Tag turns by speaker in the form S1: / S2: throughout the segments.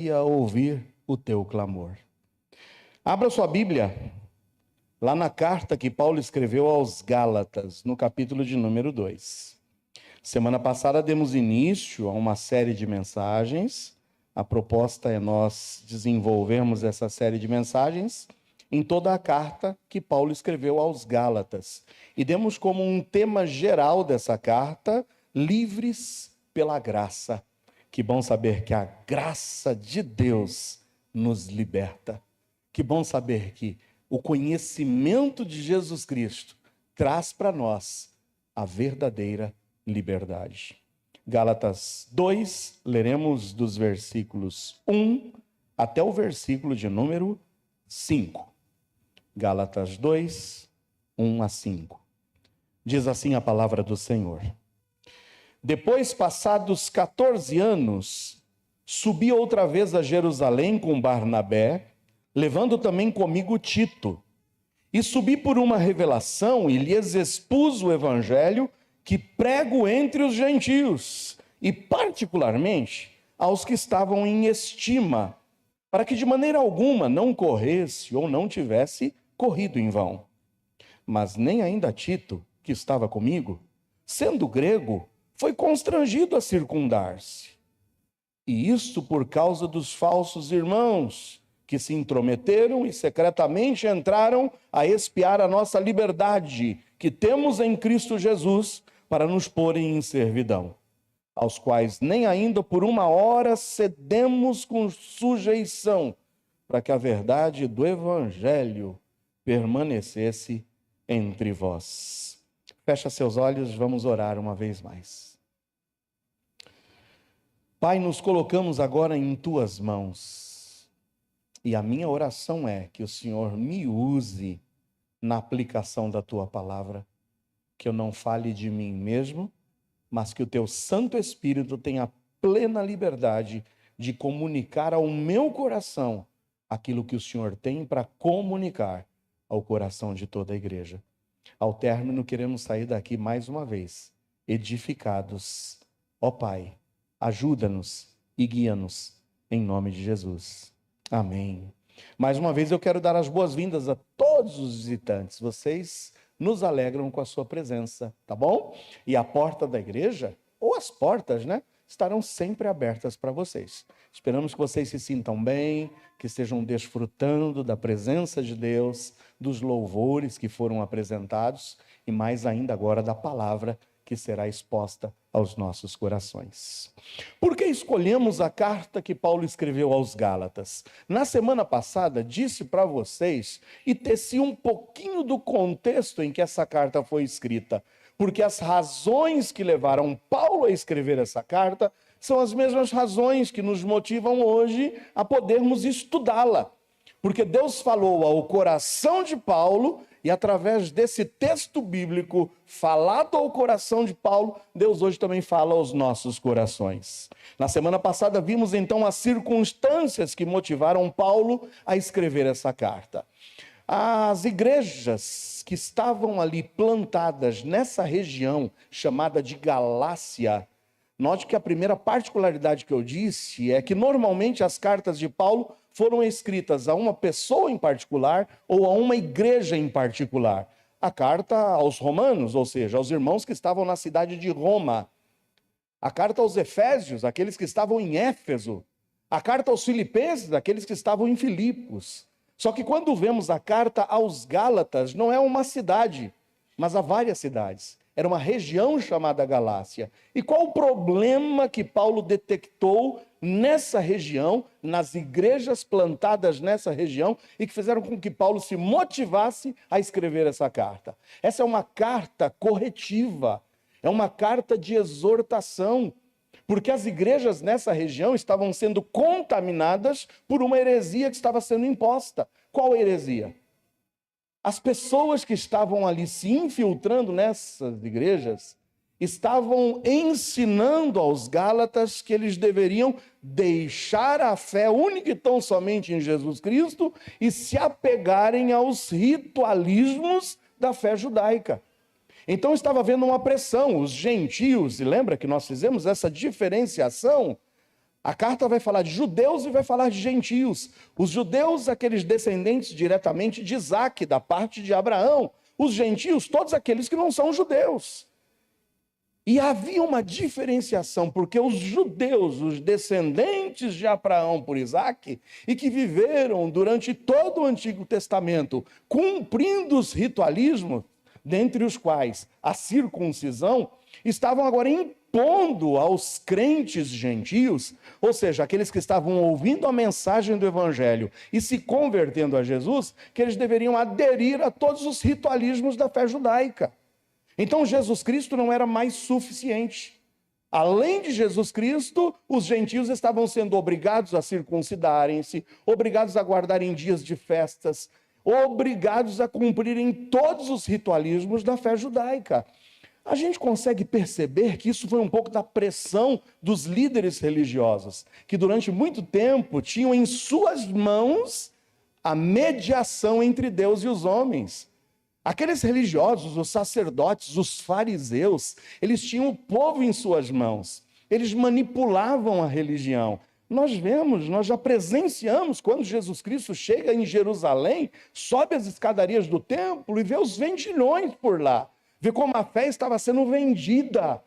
S1: e a ouvir o teu clamor. Abra sua Bíblia, lá na carta que Paulo escreveu aos Gálatas, no capítulo de número 2. Semana passada demos início a uma série de mensagens. A proposta é nós desenvolvermos essa série de mensagens em toda a carta que Paulo escreveu aos Gálatas. E demos como um tema geral dessa carta, livres pela graça. Que bom saber que a graça de Deus nos liberta. Que bom saber que o conhecimento de Jesus Cristo traz para nós a verdadeira liberdade. Gálatas 2, leremos dos versículos 1 até o versículo de número 5. Gálatas 2, 1 a 5. Diz assim a palavra do Senhor. Depois, passados 14 anos, subi outra vez a Jerusalém com Barnabé, levando também comigo Tito. E subi por uma revelação e lhes expus o evangelho que prego entre os gentios, e particularmente aos que estavam em estima, para que de maneira alguma não corresse ou não tivesse corrido em vão. Mas nem ainda Tito, que estava comigo, sendo grego, foi constrangido a circundar-se. E isto por causa dos falsos irmãos, que se intrometeram e secretamente entraram a espiar a nossa liberdade, que temos em Cristo Jesus, para nos porem em servidão, aos quais nem ainda por uma hora cedemos com sujeição, para que a verdade do Evangelho permanecesse entre vós. Fecha seus olhos, vamos orar uma vez mais. Pai, nos colocamos agora em tuas mãos, e a minha oração é que o Senhor me use na aplicação da tua palavra, que eu não fale de mim mesmo, mas que o teu Santo Espírito tenha plena liberdade de comunicar ao meu coração aquilo que o Senhor tem para comunicar ao coração de toda a igreja. Ao término, queremos sair daqui mais uma vez, edificados. Ó Pai, ajuda-nos e guia-nos, em nome de Jesus. Amém. Mais uma vez eu quero dar as boas-vindas a todos os visitantes. Vocês nos alegram com a sua presença, tá bom? E a porta da igreja, ou as portas, né, estarão sempre abertas para vocês. Esperamos que vocês se sintam bem, que estejam desfrutando da presença de Deus, dos louvores que foram apresentados e mais ainda agora da palavra que será exposta aos nossos corações. Por que escolhemos a carta que Paulo escreveu aos Gálatas? Na semana passada, disse para vocês e teci um pouquinho do contexto em que essa carta foi escrita, porque as razões que levaram Paulo a escrever essa carta são as mesmas razões que nos motivam hoje a podermos estudá-la. Porque Deus falou ao coração de Paulo, e através desse texto bíblico falado ao coração de Paulo, Deus hoje também fala aos nossos corações. Na semana passada vimos então as circunstâncias que motivaram Paulo a escrever essa carta. As igrejas que estavam ali plantadas nessa região chamada de Galácia, note que a primeira particularidade que eu disse é que normalmente as cartas de Paulo foram escritas a uma pessoa em particular ou a uma igreja em particular. A carta aos romanos, ou seja, aos irmãos que estavam na cidade de Roma. A carta aos efésios, aqueles que estavam em Éfeso. A carta aos filipenses, aqueles que estavam em Filipos. Só que quando vemos a carta aos Gálatas, não é uma cidade, mas há várias cidades. Era uma região chamada Galácia. E qual o problema que Paulo detectou nessa região, nas igrejas plantadas nessa região, e que fizeram com que Paulo se motivasse a escrever essa carta? Essa é uma carta corretiva, é uma carta de exortação, porque as igrejas nessa região estavam sendo contaminadas por uma heresia que estava sendo imposta. Qual heresia? As pessoas que estavam ali se infiltrando nessas igrejas estavam ensinando aos Gálatas que eles deveriam deixar a fé única e tão somente em Jesus Cristo e se apegarem aos ritualismos da fé judaica. Então estava havendo uma pressão, os gentios, e lembra que nós fizemos essa diferenciação? A carta vai falar de judeus e vai falar de gentios. Os judeus, aqueles descendentes diretamente de Isaque, da parte de Abraão. Os gentios, todos aqueles que não são judeus. E havia uma diferenciação, porque os judeus, os descendentes de Abraão por Isaque, e que viveram durante todo o Antigo Testamento, cumprindo os ritualismos, dentre os quais a circuncisão, estavam agora impondo aos crentes gentios, ou seja, aqueles que estavam ouvindo a mensagem do Evangelho e se convertendo a Jesus, que eles deveriam aderir a todos os ritualismos da fé judaica. Então Jesus Cristo não era mais suficiente. Além de Jesus Cristo, os gentios estavam sendo obrigados a circuncidarem-se, obrigados a guardarem dias de festas, obrigados a cumprirem todos os ritualismos da fé judaica. A gente consegue perceber que isso foi um pouco da pressão dos líderes religiosos, que durante muito tempo tinham em suas mãos a mediação entre Deus e os homens. Aqueles religiosos, os sacerdotes, os fariseus, eles tinham o povo em suas mãos. Eles manipulavam a religião. Nós já presenciamos quando Jesus Cristo chega em Jerusalém, sobe as escadarias do templo e vê os vendilhões por lá. Vê como a fé estava sendo vendida,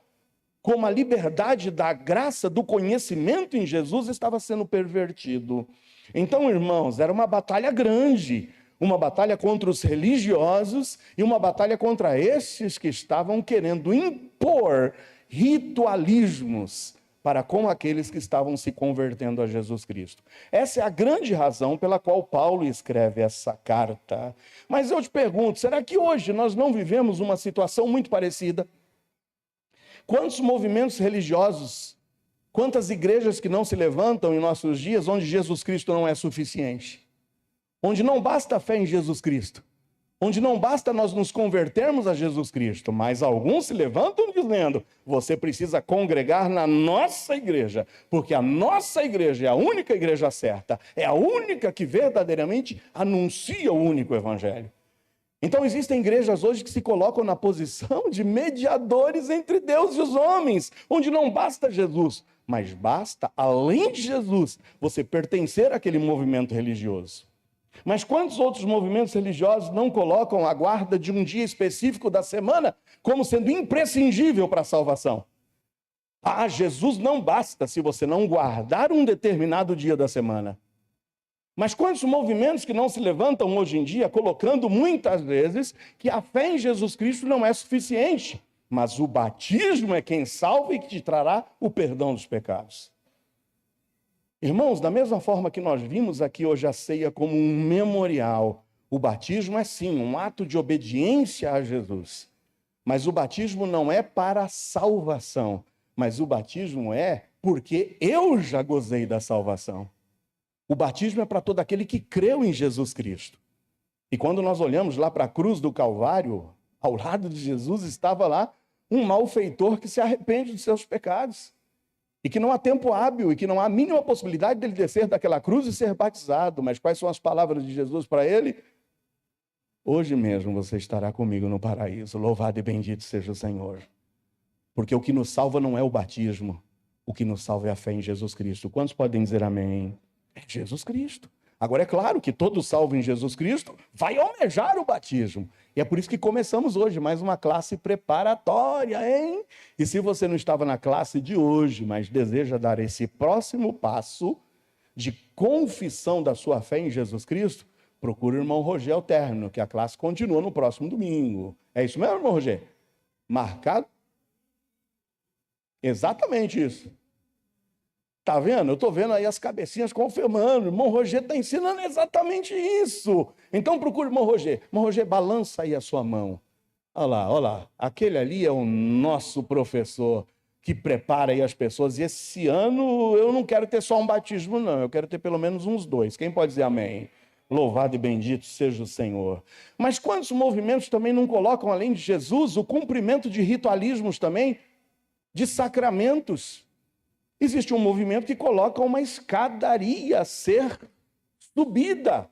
S1: como a liberdade da graça, do conhecimento em Jesus estava sendo pervertido. Então, irmãos, era uma batalha grande. Uma batalha contra os religiosos e uma batalha contra esses que estavam querendo impor ritualismos para com aqueles que estavam se convertendo a Jesus Cristo. Essa é a grande razão pela qual Paulo escreve essa carta. Mas eu te pergunto, será que hoje nós não vivemos uma situação muito parecida? Quantos movimentos religiosos, quantas igrejas que não se levantam em nossos dias onde Jesus Cristo não é suficiente? Onde não basta a fé em Jesus Cristo, onde não basta nós nos convertermos a Jesus Cristo, mas alguns se levantam dizendo, você precisa congregar na nossa igreja, porque a nossa igreja é a única igreja certa, é a única que verdadeiramente anuncia o único evangelho. Então existem igrejas hoje que se colocam na posição de mediadores entre Deus e os homens, onde não basta Jesus, mas basta, além de Jesus, você pertencer àquele movimento religioso. Mas quantos outros movimentos religiosos não colocam a guarda de um dia específico da semana como sendo imprescindível para a salvação? Ah, Jesus não basta se você não guardar um determinado dia da semana. Mas quantos movimentos que não se levantam hoje em dia colocando muitas vezes que a fé em Jesus Cristo não é suficiente, mas o batismo é quem salva e que te trará o perdão dos pecados. Irmãos, da mesma forma que nós vimos aqui hoje a ceia como um memorial, o batismo é sim um ato de obediência a Jesus. Mas o batismo não é para a salvação, mas o batismo é porque eu já gozei da salvação. O batismo é para todo aquele que creu em Jesus Cristo. E quando nós olhamos lá para a cruz do Calvário, ao lado de Jesus estava lá um malfeitor que se arrepende dos seus pecados. E que não há tempo hábil, e que não há a mínima possibilidade dele descer daquela cruz e ser batizado. Mas quais são as palavras de Jesus para ele? Hoje mesmo você estará comigo no paraíso. Louvado e bendito seja o Senhor. Porque o que nos salva não é o batismo. O que nos salva é a fé em Jesus Cristo. Quantos podem dizer amém? É Jesus Cristo. Agora é claro que todo salvo em Jesus Cristo vai almejar o batismo. E é por isso que começamos hoje mais uma classe preparatória, hein? E se você não estava na classe de hoje, mas deseja dar esse próximo passo de confissão da sua fé em Jesus Cristo, procure o irmão Roger ao término, que a classe continua no próximo domingo. É isso mesmo, irmão Roger? Marcado? Exatamente isso. Tá vendo? Eu estou vendo aí as cabecinhas confirmando. O irmão Roger está ensinando exatamente isso. Então procure o irmão Roger. Irmão Roger, balança aí a sua mão. Olha lá. Aquele ali é o nosso professor que prepara aí as pessoas. E esse ano eu não quero ter só um batismo, não. Eu quero ter pelo menos uns 2. Quem pode dizer amém? Louvado e bendito seja o Senhor. Mas quantos movimentos também não colocam, além de Jesus, o cumprimento de ritualismos também, de sacramentos? Existe um movimento que coloca uma escadaria a ser subida.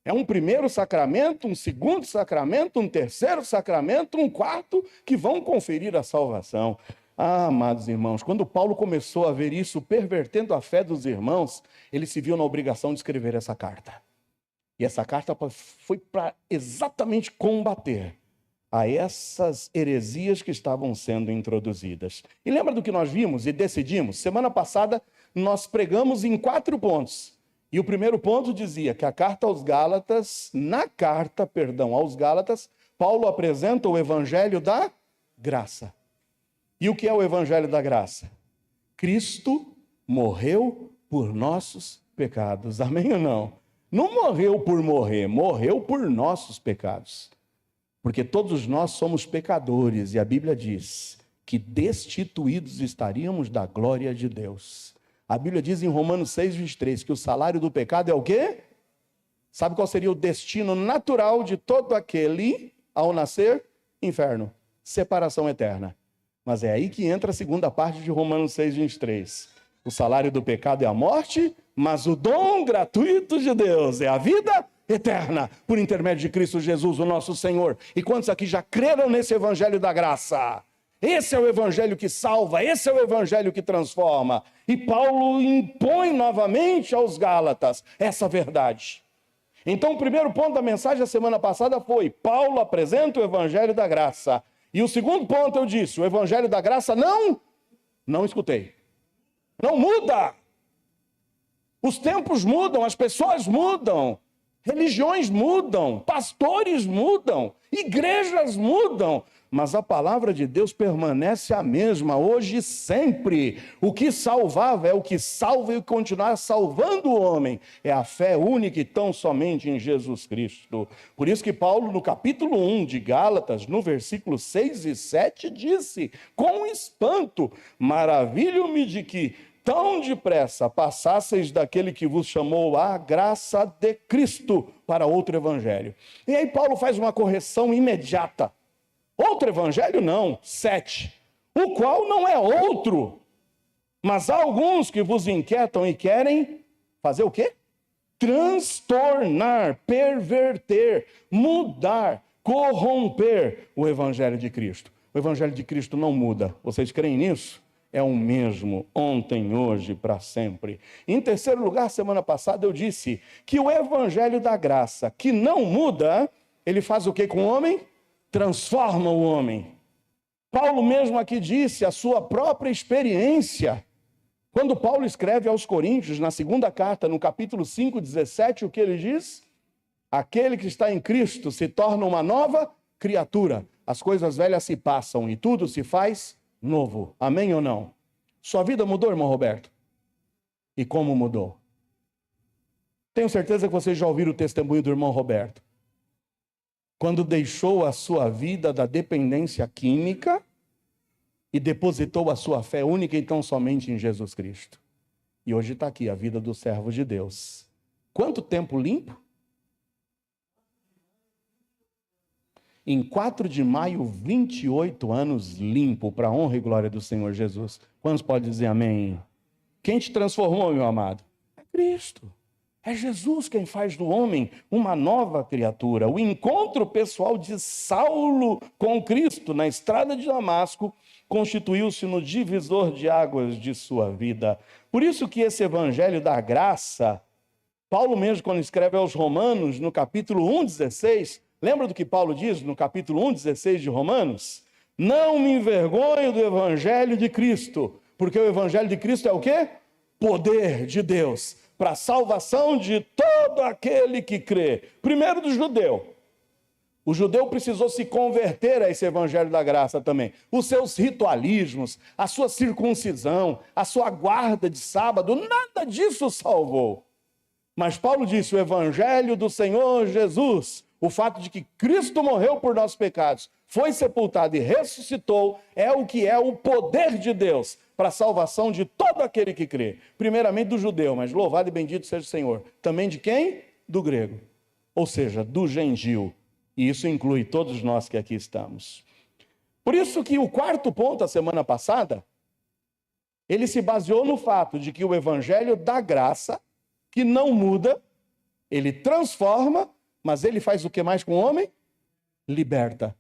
S1: É um primeiro sacramento, um segundo sacramento, um terceiro sacramento, um quarto, que vão conferir a salvação. Ah, amados irmãos, quando Paulo começou a ver isso pervertendo a fé dos irmãos, ele se viu na obrigação de escrever essa carta. E essa carta foi para exatamente combater a essas heresias que estavam sendo introduzidas. E lembra do que nós vimos e decidimos? Semana passada nós pregamos em 4 pontos. E o primeiro ponto dizia que a carta aos Gálatas, aos Gálatas, Paulo apresenta o evangelho da graça. E o que é o evangelho da graça? Cristo morreu por nossos pecados. Amém ou não? Não morreu por morrer, morreu por nossos pecados. Porque todos nós somos pecadores e a Bíblia diz que destituídos estaríamos da glória de Deus. A Bíblia diz em Romanos 6:23 que o salário do pecado é o quê? Sabe qual seria o destino natural de todo aquele ao nascer? Inferno, separação eterna. Mas é aí que entra a segunda parte de Romanos 6:23. O salário do pecado é a morte, mas o dom gratuito de Deus é a vida eterna, por intermédio de Cristo Jesus, o nosso Senhor. E quantos aqui já creram nesse evangelho da graça? Esse é o evangelho que salva, esse é o evangelho que transforma. E Paulo impõe novamente aos Gálatas essa verdade. Então, o primeiro ponto da mensagem da semana passada foi: Paulo apresenta o evangelho da graça. E o segundo ponto eu disse: o evangelho da graça não escutei. Não muda. Os tempos mudam, as pessoas mudam. Religiões mudam, pastores mudam, igrejas mudam, mas a palavra de Deus permanece a mesma, hoje e sempre. O que salvava é o que salva e continuar salvando o homem. É a fé única e tão somente em Jesus Cristo. Por isso que Paulo, no capítulo 1 de Gálatas, no versículo 6 e 7, disse, com espanto: maravilho-me de que tão depressa passasseis daquele que vos chamou à graça de Cristo para outro evangelho. E aí Paulo faz uma correção imediata. Outro evangelho não, 7. O qual não é outro, mas há alguns que vos inquietam e querem fazer o quê? Transtornar, perverter, mudar, corromper o evangelho de Cristo. O evangelho de Cristo não muda. Vocês creem nisso? É o mesmo, ontem, hoje, para sempre. Em terceiro lugar, semana passada eu disse que o evangelho da graça, que não muda, ele faz o que com o homem? Transforma o homem. Paulo mesmo aqui disse a sua própria experiência. Quando Paulo escreve aos Coríntios, na segunda carta, no capítulo 5, 17, o que ele diz? Aquele que está em Cristo se torna uma nova criatura. As coisas velhas se passam e tudo se faz novo. Amém ou não? Sua vida mudou, irmão Roberto? E como mudou? Tenho certeza que vocês já ouviram o testemunho do irmão Roberto. Quando deixou a sua vida da dependência química e depositou a sua fé única e tão somente em Jesus Cristo. E hoje está aqui a vida do servo de Deus. Quanto tempo limpo? Em 4 de maio, 28 anos limpo, para a honra e glória do Senhor Jesus. Quantos podem dizer amém? Quem te transformou, meu amado? É Cristo. É Jesus quem faz do homem uma nova criatura. O encontro pessoal de Saulo com Cristo na estrada de Damasco constituiu-se no divisor de águas de sua vida. Por isso que esse evangelho da graça, Paulo mesmo quando escreve aos Romanos, no capítulo 1:16, lembra do que Paulo diz no capítulo 1:16 de Romanos? Não me envergonho do evangelho de Cristo, porque o evangelho de Cristo é o quê? Poder de Deus para a salvação de todo aquele que crê. Primeiro do judeu. O judeu precisou se converter a esse evangelho da graça também. Os seus ritualismos, a sua circuncisão, a sua guarda de sábado, nada disso salvou. Mas Paulo disse, o evangelho do Senhor Jesus, o fato de que Cristo morreu por nossos pecados, foi sepultado e ressuscitou, é o que é o poder de Deus para a salvação de todo aquele que crê. Primeiramente do judeu, mas louvado e bendito seja o Senhor. Também de quem? Do grego. Ou seja, do gentio. E isso inclui todos nós que aqui estamos. Por isso que o quarto ponto, a semana passada, ele se baseou no fato de que o evangelho da graça, que não muda, ele transforma, mas ele faz o que mais com o homem? Liberta.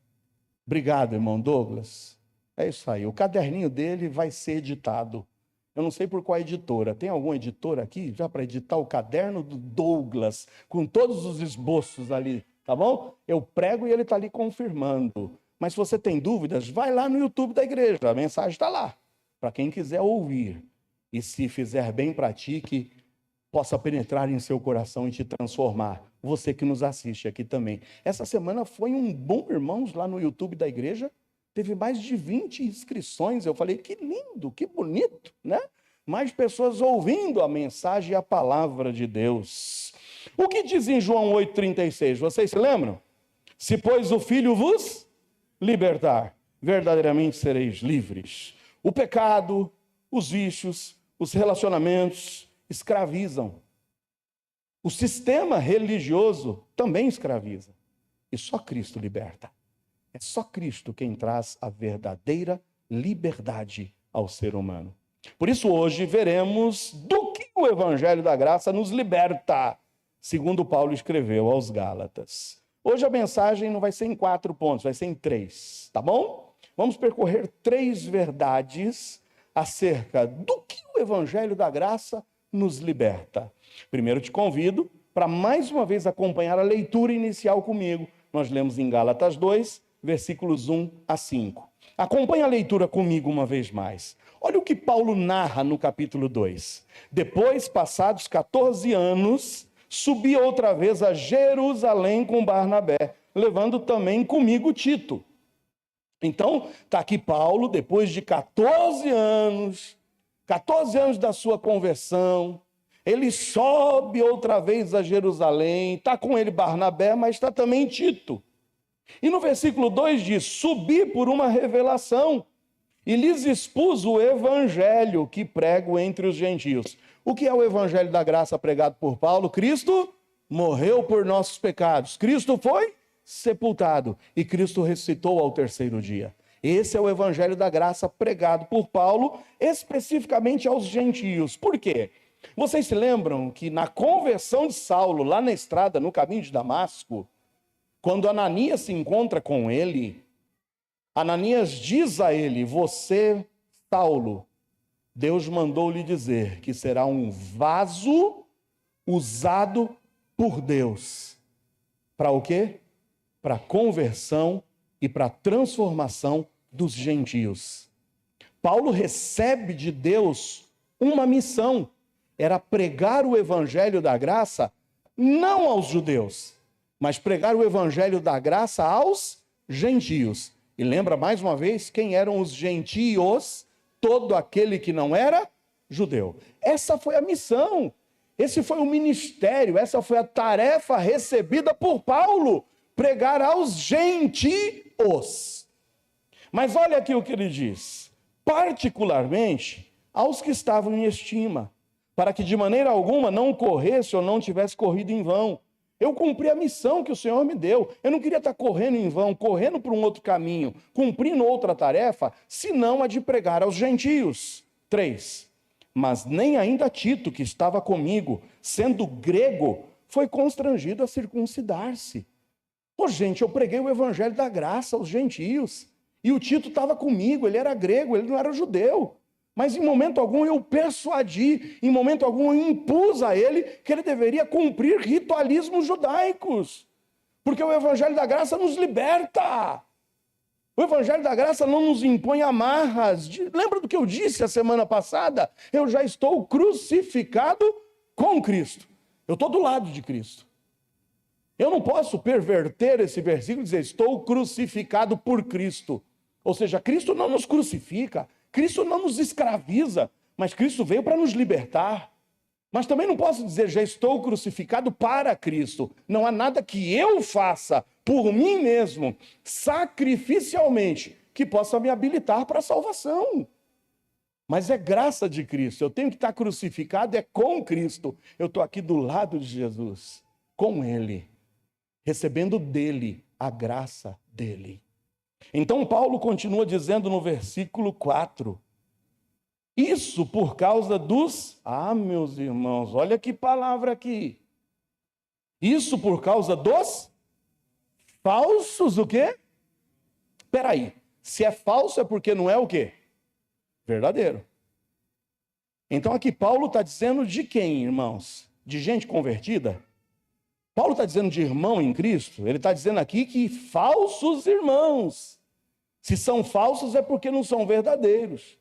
S1: Obrigado, irmão Douglas. É isso aí. O caderninho dele vai ser editado. Eu não sei por qual editora. Tem alguma editora aqui já para editar o caderno do Douglas, com todos os esboços ali, tá bom? Eu prego e ele está ali confirmando. Mas se você tem dúvidas, vai lá no YouTube da igreja. A mensagem está lá, para quem quiser ouvir. E se fizer bem para ti, que possa penetrar em seu coração e te transformar. Você que nos assiste aqui também. Essa semana foi um bom, irmãos, lá no YouTube da igreja. Teve mais de 20 inscrições. Eu falei, que lindo, que bonito, né? Mais pessoas ouvindo a mensagem e a palavra de Deus. O que diz em João 8,36? Vocês se lembram? Se, pois, o Filho vos libertar, verdadeiramente sereis livres. O pecado, os vícios, os relacionamentos escravizam. O sistema religioso também escraviza. E só Cristo liberta. É só Cristo quem traz a verdadeira liberdade ao ser humano. Por isso hoje veremos do que o Evangelho da Graça nos liberta, segundo Paulo escreveu aos Gálatas. Hoje a mensagem não vai ser em 4 pontos, vai ser em 3, tá bom? Vamos percorrer 3 verdades acerca do que o Evangelho da Graça nos liberta. Primeiro te convido para mais uma vez acompanhar a leitura inicial comigo. Nós lemos em Gálatas 2, versículos 1 a 5. Acompanhe a leitura comigo uma vez mais. Olha o que Paulo narra no capítulo 2. Depois, passados 14 anos, subi outra vez a Jerusalém com Barnabé, levando também comigo Tito. Então, está aqui Paulo, depois de 14 anos da sua conversão, ele sobe outra vez a Jerusalém, está com ele Barnabé, mas está também Tito. E no versículo 2 diz, subi por uma revelação e lhes expus o evangelho que prego entre os gentios. O que é o evangelho da graça pregado por Paulo? Cristo morreu por nossos pecados. Cristo foi sepultado e Cristo ressuscitou ao 3º dia. Esse é o evangelho da graça pregado por Paulo, especificamente aos gentios. Por quê? Vocês se lembram que na conversão de Saulo, lá na estrada, no caminho de Damasco, quando Ananias se encontra com ele, Ananias diz a ele, você, Saulo, Deus mandou lhe dizer que será um vaso usado por Deus. Para o quê? Para a conversão e para a transformação dos gentios. Paulo recebe de Deus uma missão. Era pregar o evangelho da graça não aos judeus, mas pregar o evangelho da graça aos gentios. E lembra mais uma vez quem eram os gentios? Todo aquele que não era judeu. Essa foi a missão, esse foi o ministério, essa foi a tarefa recebida por Paulo, pregar aos gentios. Mas olha aqui o que ele diz, particularmente aos que estavam em estima, para que de maneira alguma não corresse ou não tivesse corrido em vão. Eu cumpri a missão que o Senhor me deu. Eu não queria estar correndo em vão, correndo por um outro caminho, cumprindo outra tarefa, senão a de pregar aos gentios. 3. Mas nem ainda Tito, que estava comigo, sendo grego, foi constrangido a circuncidar-se. Pô, gente, eu preguei o evangelho da graça aos gentios. E o Tito estava comigo, ele era grego, ele não era judeu. Mas em momento algum eu persuadi, em momento algum eu impus a ele que ele deveria cumprir ritualismos judaicos. Porque o evangelho da graça nos liberta. O evangelho da graça não nos impõe amarras. Lembra do que eu disse a semana passada? Eu já estou crucificado com Cristo. Eu estou do lado de Cristo. Eu não posso perverter esse versículo e dizer, estou crucificado por Cristo. Ou seja, Cristo não nos crucifica, Cristo não nos escraviza, mas Cristo veio para nos libertar. Mas também não posso dizer, já estou crucificado para Cristo. Não há nada que eu faça por mim mesmo, sacrificialmente, que possa me habilitar para a salvação. Mas é graça de Cristo. Eu tenho que estar crucificado, é com Cristo. Eu estou aqui do lado de Jesus, com Ele, recebendo dele a graça dele. Então Paulo continua dizendo no versículo 4, isso por causa dos... meus irmãos, olha que palavra aqui. Isso por causa dos falsos o quê? Espera aí, Se é falso, é porque não é o quê? Verdadeiro. Então aqui Paulo está dizendo de quem, irmãos? De gente convertida? Paulo está dizendo de irmão em Cristo? Ele está dizendo aqui que falsos irmãos. Se são falsos é porque não são verdadeiros.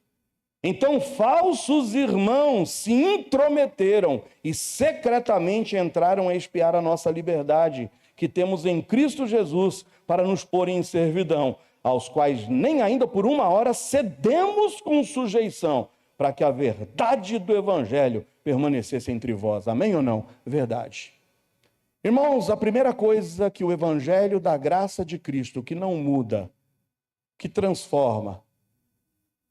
S1: Então falsos irmãos se intrometeram e secretamente entraram a espiar a nossa liberdade que temos em Cristo Jesus para nos pôr em servidão, aos quais nem ainda por uma hora cedemos com sujeição, para que a verdade do Evangelho permanecesse entre vós. Amém ou não? Verdade. Irmãos, a primeira coisa que o Evangelho da graça de Cristo, que não muda, que transforma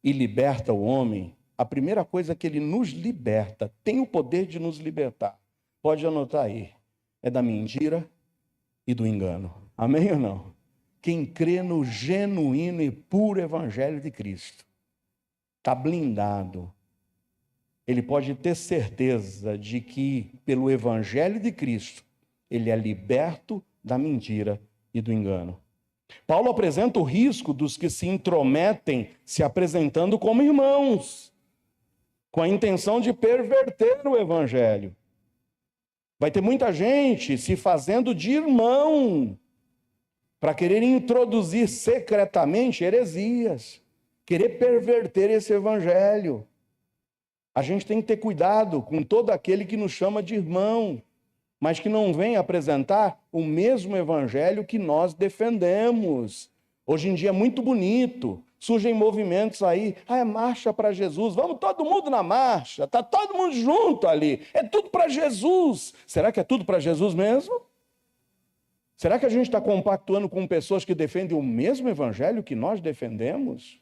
S1: e liberta o homem, a primeira coisa que ele nos liberta, tem o poder de nos libertar. Pode anotar aí. É da mentira e do engano. Amém ou não? Quem crê no genuíno e puro Evangelho de Cristo está blindado. Ele pode ter certeza de que, pelo Evangelho de Cristo, ele é liberto da mentira e do engano. Paulo apresenta o risco dos que se intrometem se apresentando como irmãos, com a intenção de perverter o Evangelho. Vai ter muita gente se fazendo de irmão para querer introduzir secretamente heresias, querer perverter esse Evangelho. A gente tem que ter cuidado com todo aquele que nos chama de irmão, mas que não vem apresentar o mesmo Evangelho que nós defendemos. Hoje em dia é muito bonito, surgem movimentos aí, é marcha para Jesus, vamos todo mundo na marcha, está todo mundo junto ali, é tudo para Jesus. Será que é tudo para Jesus mesmo? Será que a gente está compactuando com pessoas que defendem o mesmo Evangelho que nós defendemos?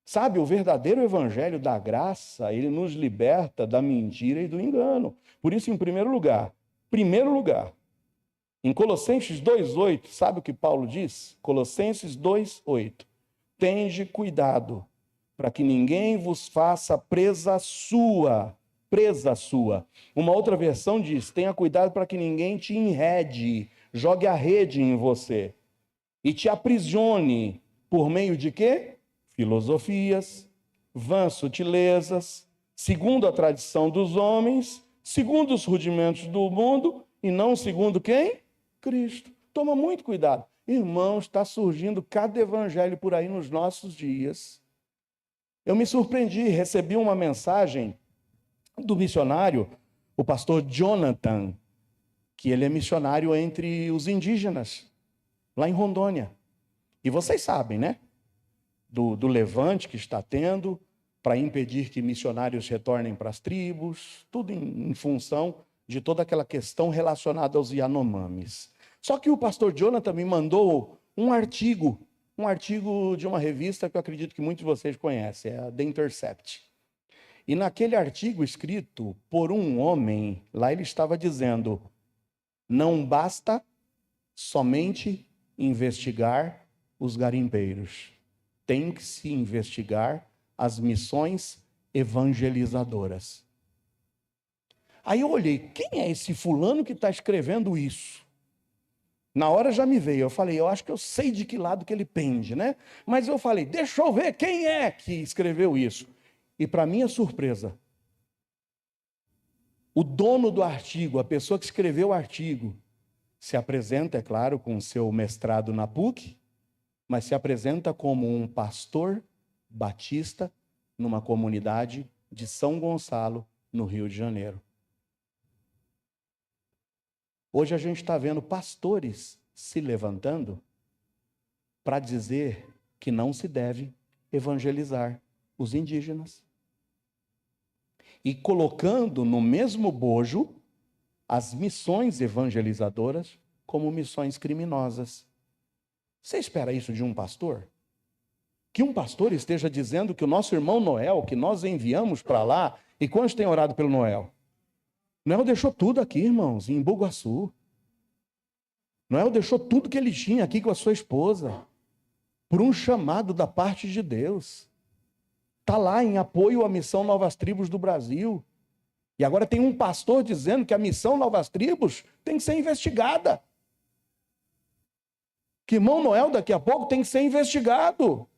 S1: Sabe, o verdadeiro Evangelho da graça, ele nos liberta da mentira e do engano. Por isso, em primeiro lugar, em Colossenses 2,8, sabe o que Paulo diz? Colossenses 2,8. Tende cuidado, para que ninguém vos faça presa sua. Uma outra versão diz, tenha cuidado para que ninguém te enrede, jogue a rede em você e te aprisione por meio de quê? Filosofias, vãs sutilezas, segundo a tradição dos homens, segundo os rudimentos do mundo e não segundo quem? Cristo. Toma muito cuidado. Irmãos, está surgindo cada evangelho por aí nos nossos dias. Eu me surpreendi, recebi uma mensagem do missionário, o pastor Jonathan, que ele é missionário entre os indígenas, lá em Rondônia. E vocês sabem, né? Do levante que está tendo para impedir que missionários retornem para as tribos, tudo em função de toda aquela questão relacionada aos Yanomamis. Só que o pastor Jonathan me mandou um artigo de uma revista que eu acredito que muitos de vocês conhecem, é a The Intercept. E naquele artigo escrito por um homem, lá ele estava dizendo, não basta somente investigar os garimpeiros. Tem que se investigar as missões evangelizadoras. Aí eu olhei, quem é esse fulano que está escrevendo isso? Na hora já me veio, eu falei, eu acho que eu sei de que lado que ele pende, né? Mas eu falei, deixa eu ver quem é que escreveu isso. E para minha surpresa, o dono do artigo, a pessoa que escreveu o artigo, se apresenta, é claro, com seu mestrado na PUC, mas se apresenta como um pastor batista numa comunidade de São Gonçalo, no Rio de Janeiro. Hoje a gente está vendo pastores se levantando para dizer que não se deve evangelizar os indígenas. E colocando no mesmo bojo as missões evangelizadoras como missões criminosas. Você espera isso de um pastor? Que um pastor esteja dizendo que o nosso irmão Noel, que nós enviamos para lá, e quantos têm orado pelo Noel? Noel deixou tudo aqui, irmãos, em Bugaçu. Noel deixou tudo que ele tinha aqui com a sua esposa, por um chamado da parte de Deus. Está lá em apoio à missão Novas Tribos do Brasil. E agora tem um pastor dizendo que a missão Novas Tribos tem que ser investigada. que irmão Noel daqui a pouco tem que ser investigado.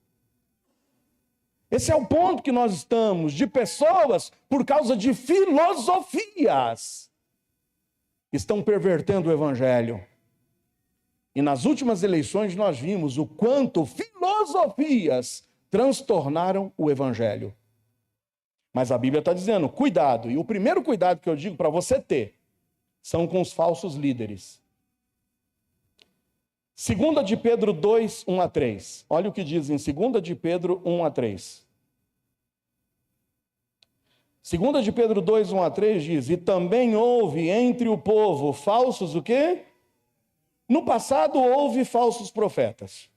S1: Esse é o ponto que nós estamos, de pessoas, por causa de filosofias, estão pervertendo o evangelho. E nas últimas eleições nós vimos o quanto filosofias transtornaram o evangelho. Mas a Bíblia está dizendo, cuidado. E o primeiro cuidado que eu digo para você ter, são com os falsos líderes. 2 de Pedro 2, 1 a 3. Olha o que diz em 2 de Pedro 1 a 3. 2 de Pedro 2, 1 a 3 diz, e também houve entre o povo falsos o quê? No passado houve falsos profetas.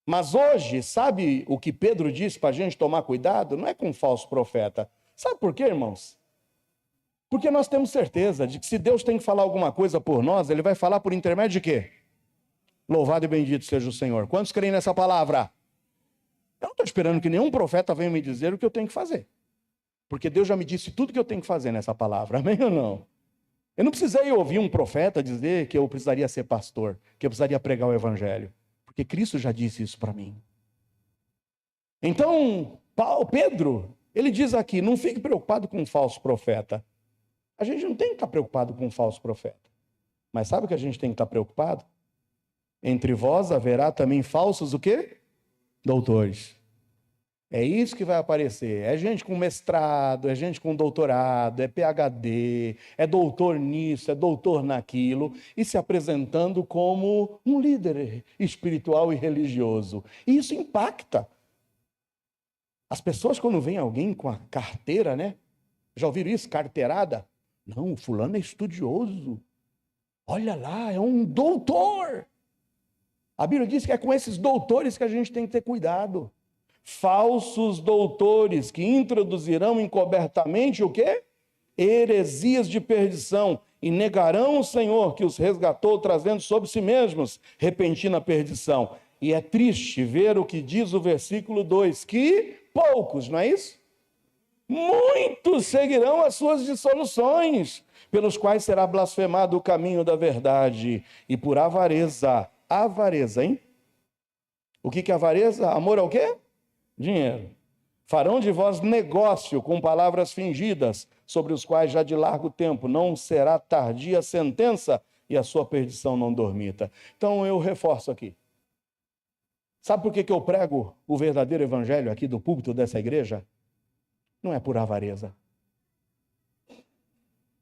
S1: Mas hoje, sabe o que Pedro disse para a gente tomar cuidado? Não é com falso profeta. Sabe por quê, irmãos? Porque nós temos certeza de que se Deus tem que falar alguma coisa por nós, Ele vai falar por intermédio de quê? Louvado e bendito seja o Senhor. Quantos creem nessa palavra? Eu não estou esperando que nenhum profeta venha me dizer o que eu tenho que fazer. Porque Deus já me disse tudo que eu tenho que fazer nessa palavra. Amém ou não? Eu não precisei ouvir um profeta dizer que eu precisaria ser pastor, que eu precisaria pregar o evangelho. Porque Cristo já disse isso para mim. Então, Pedro, ele diz aqui, não fique preocupado com um falso profeta. A gente não tem que estar preocupado com um falso profeta. Mas sabe o que a gente tem que estar preocupado? Entre vós haverá também falsos o quê? Doutores. É isso que vai aparecer. É gente com mestrado, é gente com doutorado, é PhD, é doutor nisso, é doutor naquilo, e se apresentando como um líder espiritual e religioso. E isso impacta. As pessoas, quando vem alguém com a carteira, né? Já ouviram isso? Carteirada? Não, o fulano é estudioso. Olha lá, é um doutor. A Bíblia diz que é com esses doutores que a gente tem que ter cuidado. Falsos doutores que introduzirão encobertamente o quê? Heresias de perdição e negarão o Senhor que os resgatou, trazendo sobre si mesmos repentina perdição. E é triste ver o que diz o versículo 2, que poucos, não é isso? Muitos seguirão as suas dissoluções, pelos quais será blasfemado o caminho da verdade, e por avareza, hein? O que é avareza? Amor ao quê? Dinheiro. Farão de vós negócio com palavras fingidas, sobre os quais já de largo tempo não será tardia a sentença e a sua perdição não dormita. Então eu reforço aqui. Sabe por que eu prego o verdadeiro evangelho aqui do púlpito dessa igreja? Não é por avareza.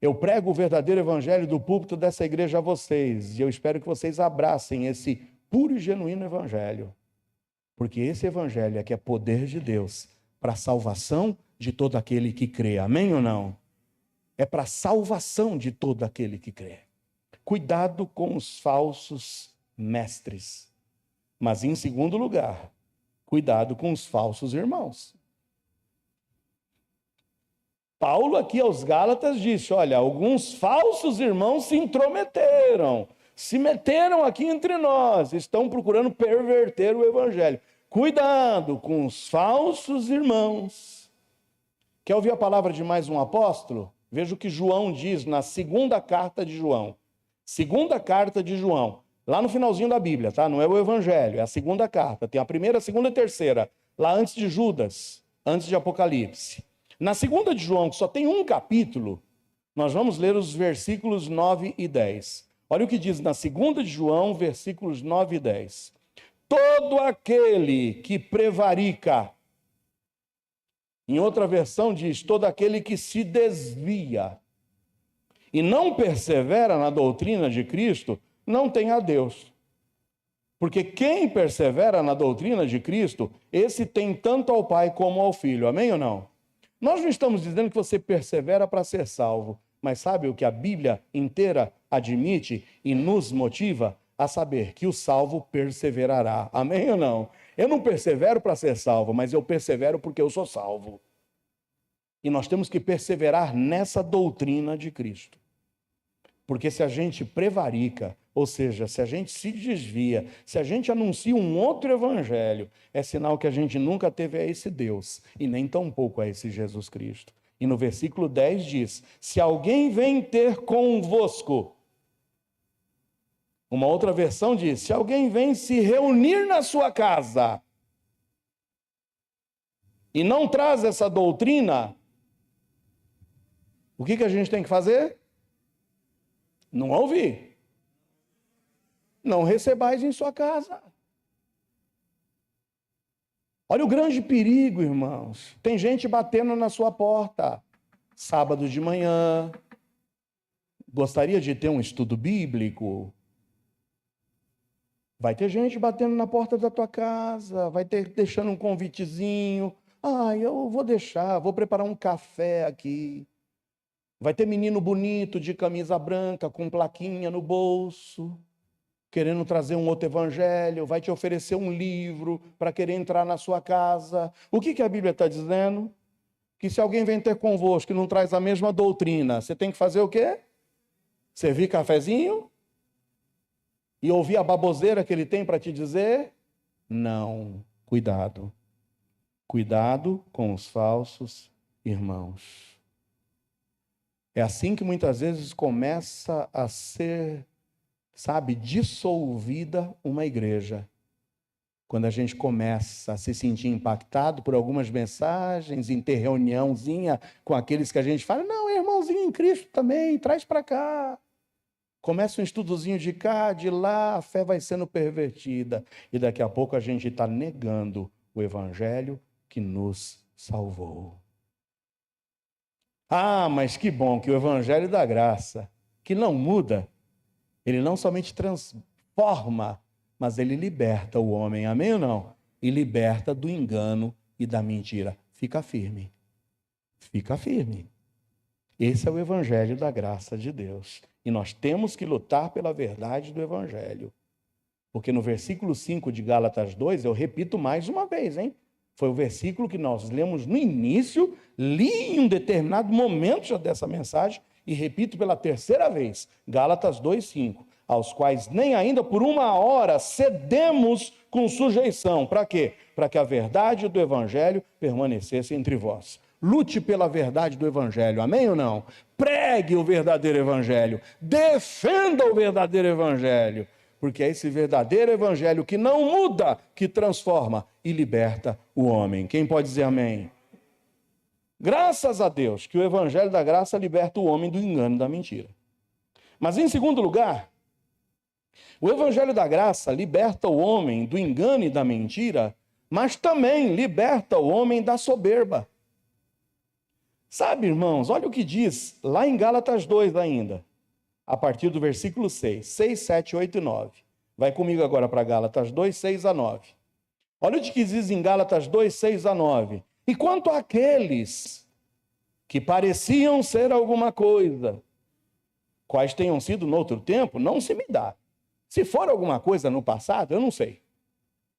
S1: Eu prego o verdadeiro evangelho do púlpito dessa igreja a vocês, e eu espero que vocês abracem esse puro e genuíno evangelho. Porque esse evangelho é que é poder de Deus para a salvação de todo aquele que crê. Amém ou não? É para a salvação de todo aquele que crê. Cuidado com os falsos mestres. Mas em segundo lugar, cuidado com os falsos irmãos. Paulo aqui aos Gálatas disse, olha, alguns falsos irmãos se intrometeram. Se meteram aqui entre nós, estão procurando perverter o evangelho. Cuidado com os falsos irmãos. Quer ouvir a palavra de mais um apóstolo? Veja o que João diz na segunda carta de João. Segunda carta de João, lá no finalzinho da Bíblia, tá? Não é o evangelho, é a segunda carta. Tem a primeira, a segunda e a terceira, lá antes de Judas, antes de Apocalipse. Na segunda de João, que só tem um capítulo, nós vamos ler os versículos 9 e 10. Olha o que diz na segunda de João, versículos 9 e 10. Todo aquele que prevarica, em outra versão diz, todo aquele que se desvia e não persevera na doutrina de Cristo, não tem a Deus. Porque quem persevera na doutrina de Cristo, esse tem tanto ao Pai como ao Filho. Amém ou não? Nós não estamos dizendo que você persevera para ser salvo, mas sabe o que a Bíblia inteira admite e nos motiva? A saber que o salvo perseverará. Amém ou não? Eu não persevero para ser salvo, mas eu persevero porque eu sou salvo. E nós temos que perseverar nessa doutrina de Cristo. Porque se a gente prevarica, ou seja, se a gente se desvia, se a gente anuncia um outro evangelho, é sinal que a gente nunca teve a esse Deus, e nem tampouco a esse Jesus Cristo. E no versículo 10 diz, se alguém vem ter convosco Uma outra versão diz: se alguém vem se reunir na sua casa e não traz essa doutrina, o que a gente tem que fazer? Não ouvir. Não recebais em sua casa. Olha o grande perigo, irmãos. Tem gente batendo na sua porta. Sábado de manhã. Gostaria de ter um estudo bíblico? Vai ter gente batendo na porta da tua casa. Vai ter deixando um convitezinho. Eu vou deixar, vou preparar um café aqui. Vai ter menino bonito de camisa branca com plaquinha no bolso, querendo trazer um outro evangelho, vai te oferecer um livro para querer entrar na sua casa. O que a Bíblia está dizendo? Que se alguém vem ter convosco e não traz a mesma doutrina, você tem que fazer o quê? Servir cafezinho? E ouvir a baboseira que ele tem para te dizer? Não, cuidado. Cuidado com os falsos irmãos. É assim que muitas vezes começa a ser, dissolvida uma igreja. Quando a gente começa a se sentir impactado por algumas mensagens, em ter reuniãozinha com aqueles que a gente fala, não, é irmãozinho em Cristo também, traz para cá. Começa um estudozinho de cá, de lá, a fé vai sendo pervertida. E daqui a pouco a gente está negando o evangelho que nos salvou. Mas que bom que o evangelho da graça, que não muda, ele não somente transforma, mas ele liberta o homem, amém ou não? E liberta do engano e da mentira. Fica firme. Fica firme. Esse é o evangelho da graça de Deus. E nós temos que lutar pela verdade do evangelho. Porque no versículo 5 de Gálatas 2, eu repito mais uma vez, hein? Foi o versículo que nós lemos no início, li em um determinado momento já dessa mensagem, e repito pela terceira vez, Gálatas 2:5, aos quais nem ainda por uma hora cedemos com sujeição. Para quê? Para que a verdade do evangelho permanecesse entre vós. Lute pela verdade do evangelho, amém ou não? Pregue o verdadeiro evangelho, defenda o verdadeiro evangelho, porque é esse verdadeiro evangelho que não muda, que transforma e liberta o homem. Quem pode dizer amém? Graças a Deus que o evangelho da graça liberta o homem do engano e da mentira. Mas em segundo lugar, o evangelho da graça liberta o homem do engano e da mentira, mas também liberta o homem da soberba. Sabe, irmãos, olha o que diz lá em Gálatas 2 ainda, a partir do versículo 6, 7, 8 e 9. Vai comigo agora para Gálatas 2, 6 a 9. Olha o que diz em Gálatas 2, 6 a 9. E quanto àqueles que pareciam ser alguma coisa, quais tenham sido no outro tempo, não se me dá. Se for alguma coisa no passado, eu não sei.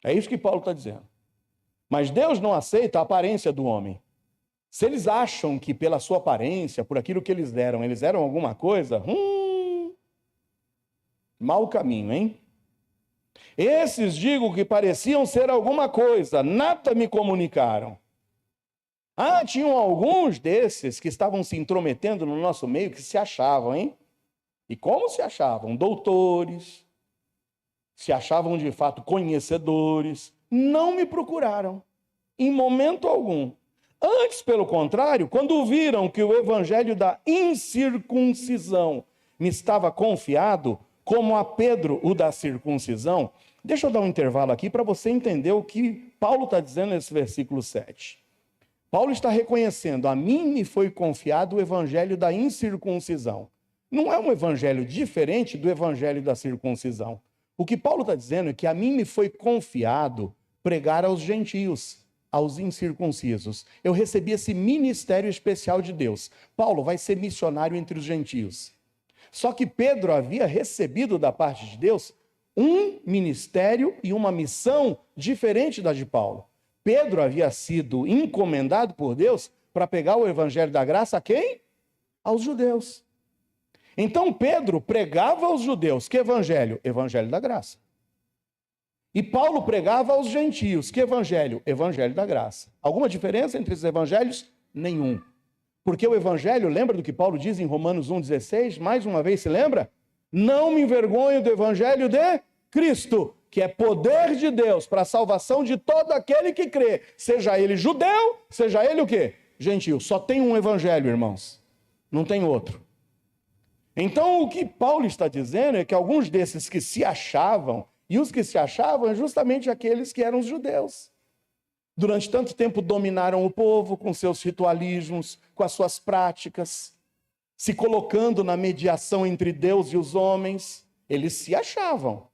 S1: É isso que Paulo está dizendo. Mas Deus não aceita a aparência do homem. Se eles acham que pela sua aparência, por aquilo que eles eram alguma coisa, mau caminho, hein? Esses, digo, que pareciam ser alguma coisa, nada me comunicaram. Tinham alguns desses que estavam se intrometendo no nosso meio que se achavam, hein? E como se achavam? Doutores, se achavam de fato conhecedores, não me procuraram, em momento algum. Antes, pelo contrário, quando viram que o evangelho da incircuncisão me estava confiado, como a Pedro o da circuncisão, deixa eu dar um intervalo aqui para você entender o que Paulo está dizendo nesse versículo 7. Paulo está reconhecendo, a mim me foi confiado o evangelho da incircuncisão. Não é um evangelho diferente do evangelho da circuncisão. O que Paulo está dizendo é que a mim me foi confiado pregar aos gentios, aos incircuncisos. Eu recebi esse ministério especial de Deus. Paulo vai ser missionário entre os gentios. Só que Pedro havia recebido da parte de Deus um ministério e uma missão diferente da de Paulo. Pedro havia sido encomendado por Deus para pegar o evangelho da graça a quem? Aos judeus. Então Pedro pregava aos judeus, que evangelho? Evangelho da graça. E Paulo pregava aos gentios, que evangelho? Evangelho da graça. Alguma diferença entre os evangelhos? Nenhum. Porque o evangelho, lembra do que Paulo diz em Romanos 1,16? Mais uma vez, se lembra? Não me envergonho do evangelho de Cristo, que é poder de Deus para a salvação de todo aquele que crê, seja ele judeu, seja ele o quê? Gentil. Só tem um evangelho, irmãos. Não tem outro. Então, o que Paulo está dizendo é que alguns desses que se achavam, e os que se achavam é justamente aqueles que eram os judeus. Durante tanto tempo dominaram o povo com seus ritualismos, com as suas práticas, se colocando na mediação entre Deus e os homens. Eles se achavam.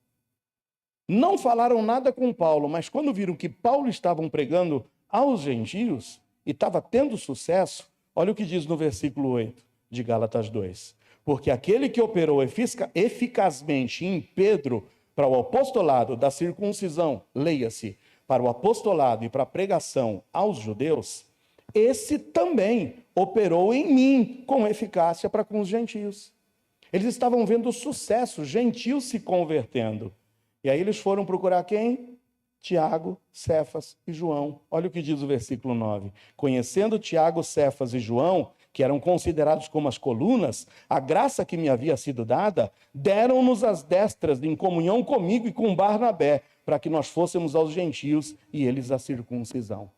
S1: Não falaram nada com Paulo, mas quando viram que Paulo estava pregando aos gentios e estava tendo sucesso, olha o que diz no versículo 8 de Gálatas 2. Porque aquele que operou eficazmente em Pedro para o apostolado da circuncisão, leia-se, para o apostolado e para a pregação aos judeus, esse também operou em mim com eficácia para com os gentios. Eles estavam vendo o sucesso, gentios se convertendo. E aí eles foram procurar quem? Tiago, Cefas e João. Olha o que diz o versículo 9. Conhecendo Tiago, Cefas e João, que eram considerados como as colunas, a graça que me havia sido dada, deram-nos as destras em comunhão comigo e com Barnabé, para que nós fôssemos aos gentios e eles à circuncisão.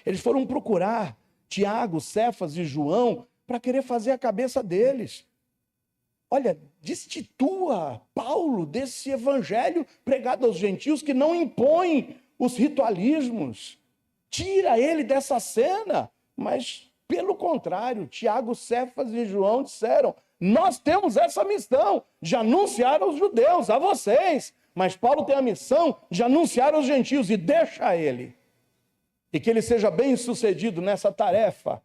S1: Eles foram procurar Tiago, Cefas e João para querer fazer a cabeça deles. Olha, destitua Paulo desse evangelho pregado aos gentios que não impõe os ritualismos. Tira ele dessa cena. Mas, pelo contrário, Tiago, Cefas e João disseram: nós temos essa missão de anunciar aos judeus, a vocês. Mas Paulo tem a missão de anunciar aos gentios e deixa ele. E que ele seja bem sucedido nessa tarefa.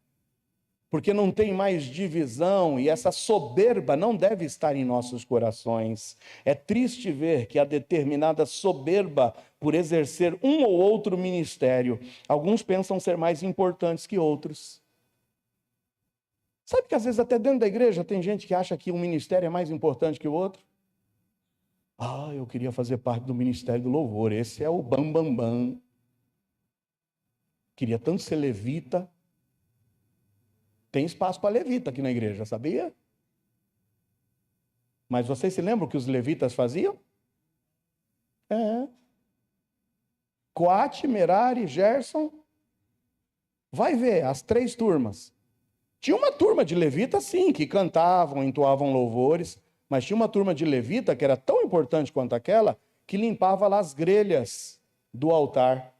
S1: Porque não tem mais divisão e essa soberba não deve estar em nossos corações. É triste ver que há determinada soberba por exercer um ou outro ministério. Alguns pensam ser mais importantes que outros. Sabe que às vezes até dentro da igreja tem gente que acha que um ministério é mais importante que o outro? Ah, eu queria fazer parte do ministério do louvor. Esse é o bam, bam, bam. Queria tanto ser levita. Tem espaço para levita aqui na igreja, sabia? Mas vocês se lembram o que os levitas faziam? Coate, Merari, Gerson. Vai ver, as 3 turmas. Tinha uma turma de levita, sim, que cantavam, entoavam louvores, mas tinha uma turma de levita que era tão importante quanto aquela, que limpava lá as grelhas do altar,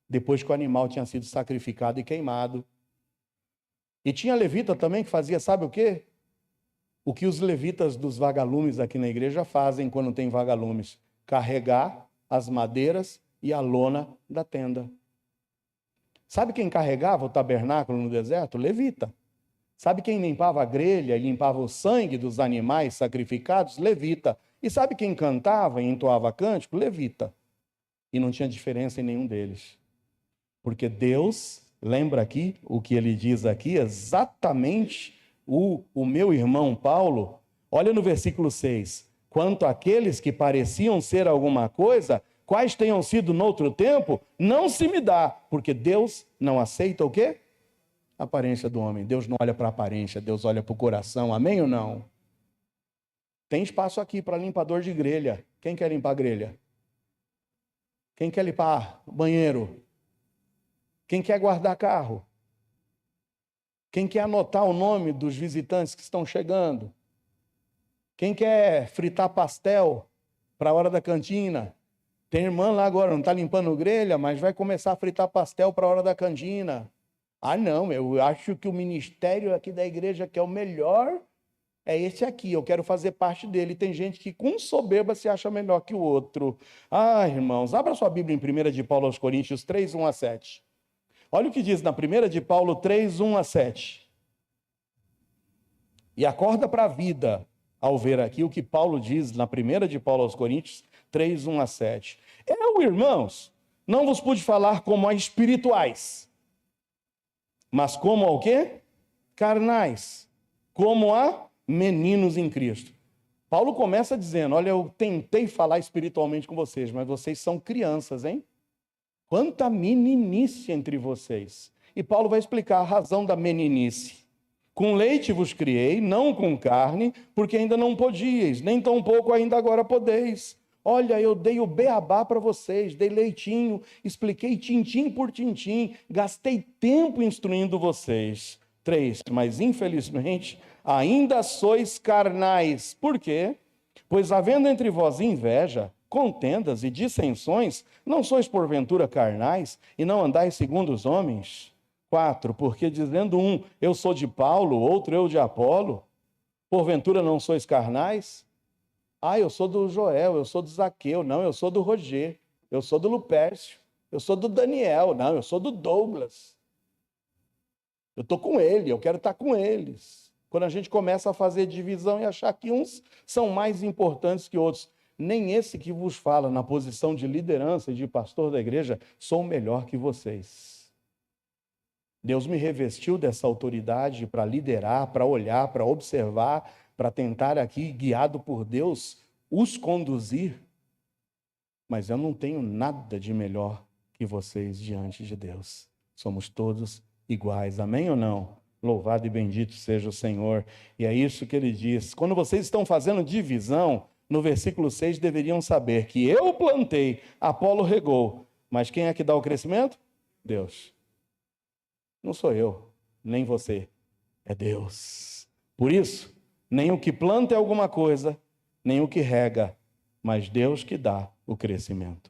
S1: depois que o animal tinha sido sacrificado e queimado. E tinha levita também que fazia, sabe o quê? O que os levitas dos vagalumes aqui na igreja fazem quando tem vagalumes: carregar as madeiras e a lona da tenda. Sabe quem carregava o tabernáculo no deserto? Levita. Sabe quem limpava a grelha e limpava o sangue dos animais sacrificados? Levita. E sabe quem cantava e entoava cântico? Levita. E não tinha diferença em nenhum deles. Porque Deus, lembra aqui o que ele diz aqui, exatamente o meu irmão Paulo, olha no versículo 6. Quanto àqueles que pareciam ser alguma coisa, quais tenham sido noutro tempo, não se me dá, porque Deus não aceita o quê? A aparência do homem. Deus não olha para a aparência, Deus olha para o coração. Amém ou não? Tem espaço aqui para limpador de grelha. Quem quer limpar a grelha? Quem quer limpar o banheiro? Quem quer guardar carro? Quem quer anotar o nome dos visitantes que estão chegando? Quem quer fritar pastel para a hora da cantina? Tem irmã lá agora, não está limpando grelha, mas vai começar a fritar pastel para a hora da cantina. Ah, não, eu acho que o ministério aqui da igreja que é o melhor é esse aqui, eu quero fazer parte dele. Tem gente que com soberba se acha melhor que o outro. Ah, irmãos, abra sua Bíblia em 1 de Paulo aos Coríntios 3, 1 a 7. Olha o que diz na 1 de Paulo 3, 1 a 7. E acorda para a vida ao ver aqui o que Paulo diz na 1 de Paulo aos Coríntios 3, 1 a 7. Eu, irmãos, não vos pude falar como a espirituais, mas como ao quê? Carnais, como a meninos em Cristo. Paulo começa dizendo: olha, eu tentei falar espiritualmente com vocês, mas vocês são crianças, hein? Quanta meninice entre vocês. E Paulo vai explicar a razão da meninice. Com leite vos criei, não com carne, porque ainda não podíeis, nem tampouco ainda agora podeis. Olha, eu dei o beabá para vocês, dei leitinho, expliquei tintim por tintim, gastei tempo instruindo vocês. 3, mas infelizmente ainda sois carnais. Por quê? Pois havendo entre vós inveja, contendas e dissensões, não sois porventura carnais e não andais segundo os homens? 4, porque dizendo um, eu sou de Paulo, outro eu de Apolo, porventura não sois carnais? Ah, eu sou do Joel, eu sou do Zaqueu, não, eu sou do Roger, eu sou do Lupércio, eu sou do Daniel, não, eu sou do Douglas. Eu estou com ele, eu quero estar com eles. Quando a gente começa a fazer divisão e achar que uns são mais importantes que outros, nem esse que vos fala na posição de liderança e de pastor da igreja, sou melhor que vocês. Deus me revestiu dessa autoridade para liderar, para olhar, para observar, para tentar aqui, guiado por Deus, os conduzir. Mas eu não tenho nada de melhor que vocês diante de Deus. Somos todos iguais, amém ou não? Louvado e bendito seja o Senhor. E é isso que ele diz. Quando vocês estão fazendo divisão, no versículo 6, deveriam saber que eu plantei, Apolo regou, mas quem é que dá o crescimento? Deus. Não sou eu, nem você, é Deus. Por isso, nem o que planta é alguma coisa, nem o que rega, mas Deus que dá o crescimento.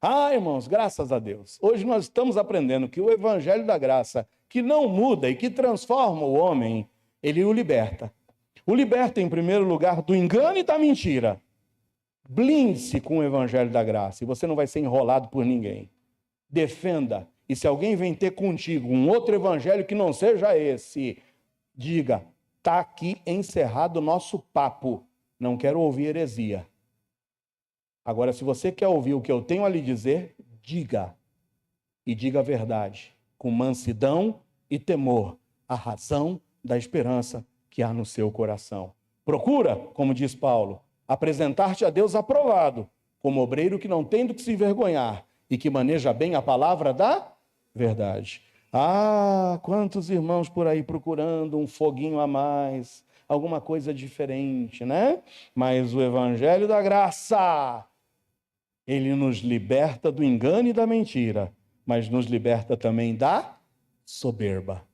S1: Ah, irmãos, graças a Deus. Hoje nós estamos aprendendo que o evangelho da graça, que não muda e que transforma o homem, ele o liberta. O liberta, em primeiro lugar, do engano e da mentira. Blinde-se com o evangelho da graça e você não vai ser enrolado por ninguém. Defenda. E se alguém vem ter contigo um outro evangelho que não seja esse, diga, está aqui encerrado o nosso papo. Não quero ouvir heresia. Agora, se você quer ouvir o que eu tenho a lhe dizer, diga. E diga a verdade, com mansidão e temor, a razão da esperança que há no seu coração. Procura, como diz Paulo, apresentar-te a Deus aprovado, como obreiro que não tem do que se envergonhar e que maneja bem a palavra da verdade. Ah, quantos irmãos por aí procurando um foguinho a mais, alguma coisa diferente, né? Mas o evangelho da graça, ele nos liberta do engano e da mentira, mas nos liberta também da soberba.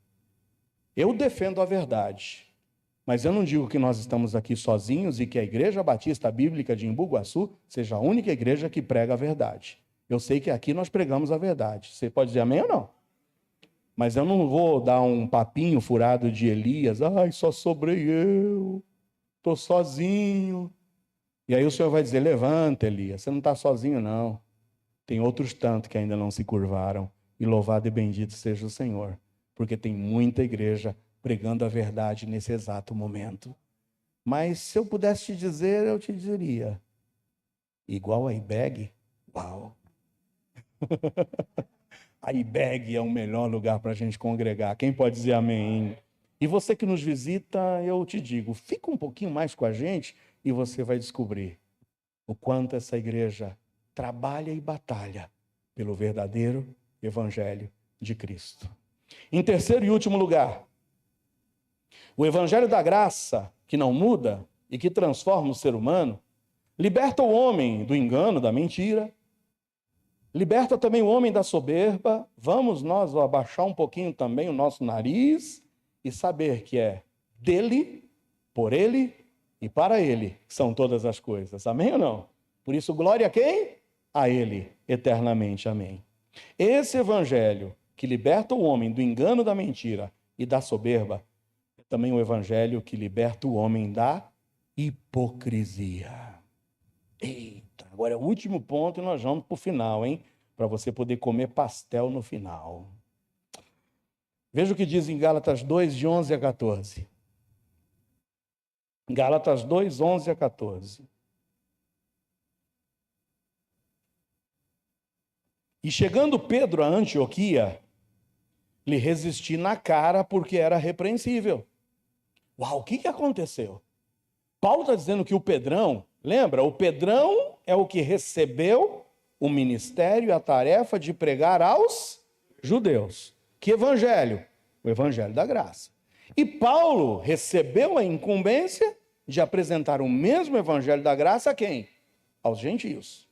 S1: Eu defendo a verdade, mas eu não digo que nós estamos aqui sozinhos e que a Igreja Batista Bíblica de Embu-Guaçu seja a única igreja que prega a verdade. Eu sei que aqui nós pregamos a verdade. Você pode dizer amém ou não? Mas eu não vou dar um papinho furado de Elias. Ai, só sobrei eu. Estou sozinho. E aí o Senhor vai dizer, levanta, Elias. Você não está sozinho, não. Tem outros tantos que ainda não se curvaram. E louvado e bendito seja o Senhor. Porque tem muita igreja pregando a verdade nesse exato momento. Mas se eu pudesse te dizer, eu te diria. Igual a IBEG? Uau! A IBEG é o melhor lugar para a gente congregar. Quem pode dizer amém? E você que nos visita, eu te digo, fica um pouquinho mais com a gente e você vai descobrir o quanto essa igreja trabalha e batalha pelo verdadeiro evangelho de Cristo. Em terceiro e último lugar, o evangelho da graça, que não muda e que transforma o ser humano, liberta o homem do engano, da mentira, liberta também o homem da soberba. Vamos nós abaixar um pouquinho também o nosso nariz e saber que é dele, por ele e para ele que são todas as coisas. Amém ou não? Por isso, glória a quem? A ele, eternamente. Amém. Esse evangelho que liberta o homem do engano, da mentira e da soberba, é também o evangelho que liberta o homem da hipocrisia. Eita, agora é o último ponto e nós vamos para o final, hein? Para você poder comer pastel no final. Veja o que diz em Gálatas 2, de 11 a 14. Gálatas 2, 11 a 14. E chegando Pedro a Antioquia, lhe resisti na cara porque era repreensível. Uau, o que aconteceu? Paulo está dizendo que o Pedrão, lembra? O Pedrão é o que recebeu o ministério e a tarefa de pregar aos judeus. Que evangelho? O evangelho da graça. E Paulo recebeu a incumbência de apresentar o mesmo evangelho da graça a quem? Aos gentios.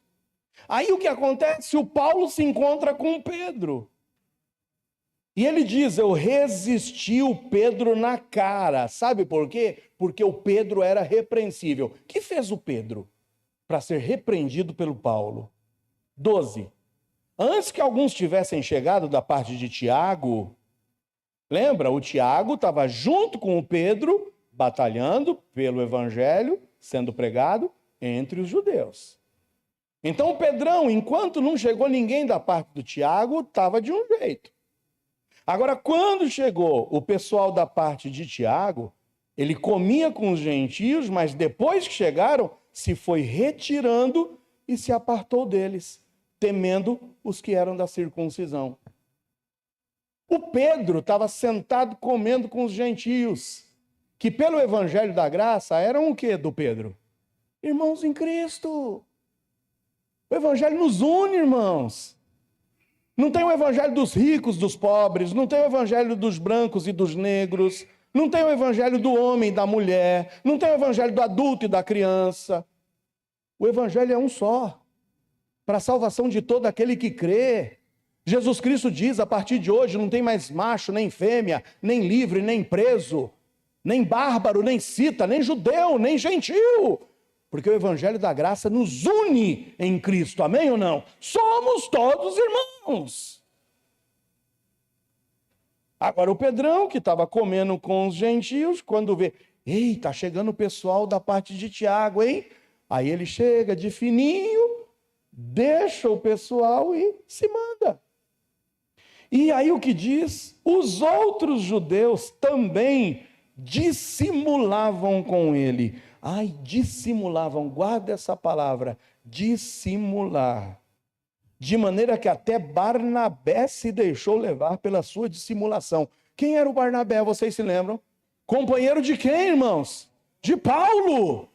S1: Aí o que acontece? O Paulo se encontra com Pedro. E ele diz, eu resisti o Pedro na cara. Sabe por quê? Porque o Pedro era repreensível. O que fez o Pedro para ser repreendido pelo Paulo? 12. Antes que alguns tivessem chegado da parte de Tiago, lembra? O Tiago estava junto com o Pedro, batalhando pelo evangelho, sendo pregado entre os judeus. Então o Pedrão, enquanto não chegou ninguém da parte do Tiago, estava de um jeito. Agora, quando chegou o pessoal da parte de Tiago, ele comia com os gentios, mas depois que chegaram, se foi retirando e se apartou deles, temendo os que eram da circuncisão. O Pedro estava sentado comendo com os gentios, que pelo evangelho da graça eram o quê do Pedro? Irmãos em Cristo. O evangelho nos une, irmãos. Não tem o evangelho dos ricos, dos pobres, não tem o evangelho dos brancos e dos negros, não tem o evangelho do homem e da mulher, não tem o evangelho do adulto e da criança. O evangelho é um só, para a salvação de todo aquele que crê. Jesus Cristo diz, a partir de hoje não tem mais macho, nem fêmea, nem livre, nem preso, nem bárbaro, nem cita, nem judeu, nem gentil. Porque o evangelho da graça nos une em Cristo, amém ou não? Somos todos irmãos. Agora o Pedrão, que estava comendo com os gentios, quando vê, ei, está chegando o pessoal da parte de Tiago, hein? Aí ele chega de fininho, deixa o pessoal e se manda. E aí o que diz? Os outros judeus também dissimulavam com ele. Ai, dissimulavam, guarda essa palavra, dissimular. De maneira que até Barnabé se deixou levar pela sua dissimulação. Quem era o Barnabé, vocês se lembram? Companheiro de quem, irmãos? De Paulo.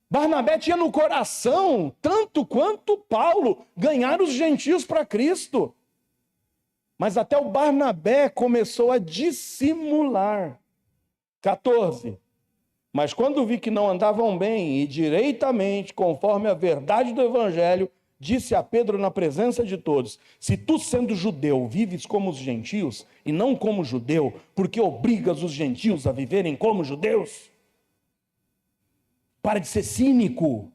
S1: Barnabé tinha no coração, tanto quanto Paulo, ganhar os gentios para Cristo. Mas até o Barnabé começou a dissimular. 14. Mas quando vi que não andavam bem e direitamente, conforme a verdade do evangelho, disse a Pedro na presença de todos, se tu sendo judeu vives como os gentios e não como judeu, porque obrigas os gentios a viverem como judeus? Para de ser cínico,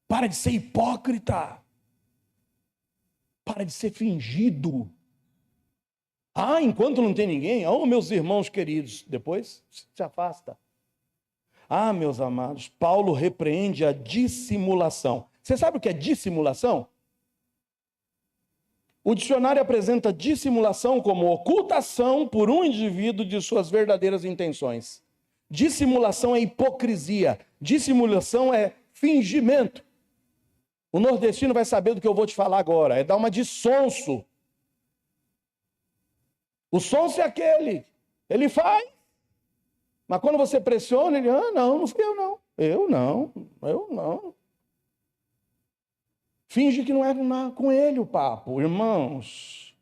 S1: para de ser hipócrita, para de ser fingido. Ah, enquanto não tem ninguém, oh, meus irmãos queridos, depois se afasta. Ah, meus amados, Paulo repreende a dissimulação. Você sabe o que é dissimulação? O dicionário apresenta dissimulação como ocultação por um indivíduo de suas verdadeiras intenções. Dissimulação é hipocrisia, dissimulação é fingimento. O nordestino vai saber do que eu vou te falar agora, é dar uma de sonso. O sonso é aquele, ele faz. Mas quando você pressiona, ele, não fui eu não. Eu não. Finge que não é com ele o papo. Irmãos,